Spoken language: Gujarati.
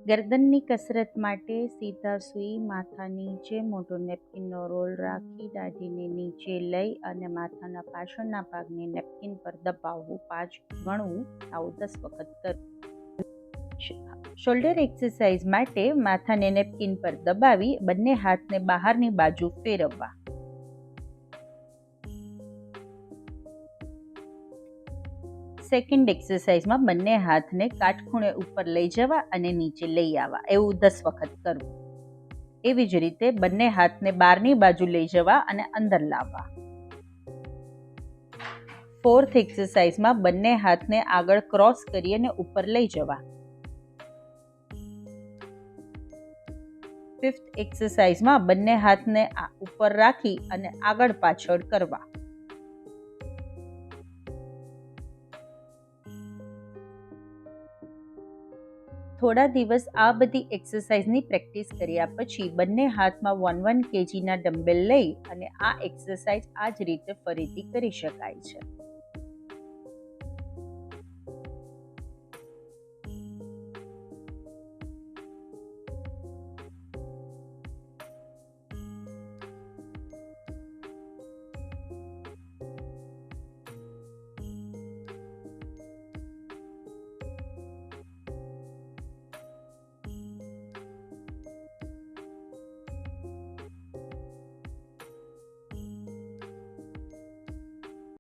ગરદનની કસરત માટે સીધા સૂઈ માથા નીચે મોટો નેપકિનનો રોલ રાખી દાઢીને નીચે લઈ અને માથાના પાછળના ભાગને નેપકિન પર દબાવવું, 5 ગણવું. આવું 10 વખત કરવું. શોલ્ડર એક્સરસાઇઝ માટે માથાને નેપકિન પર દબાવી બંને હાથને બહારની બાજુ ફેરવવા. સેકન્ડ એક્સરસાઇઝમાં બંને હાથને કાટખૂણે ઉપર લઈ જવા અને નીચે લઈ આવવા. એવું 10 વખત કરવું. એવી જ રીતે બંને હાથને બહારની બાજુ લઈ જવા અને અંદર લાવવા. ફોર્થ એક્સરસાઇઝમાં બંને હાથને આગળ ક્રોસ કરી અને ઉપર લઈ જવા. ફિફ્થ એક્સરસાઇઝમાં બંને હાથને ઉપર રાખી અને આગળ પાછળ કરવા. થોડા દિવસ આ બધી એક્સરસાઇઝની પ્રેક્ટિસ કર્યા પછી બંને હાથમાં 1 kgના ડમ્બેલ લઈ અને આ એક્સરસાઇઝ આ જ રીતે ફરીથી કરી શકાય છે.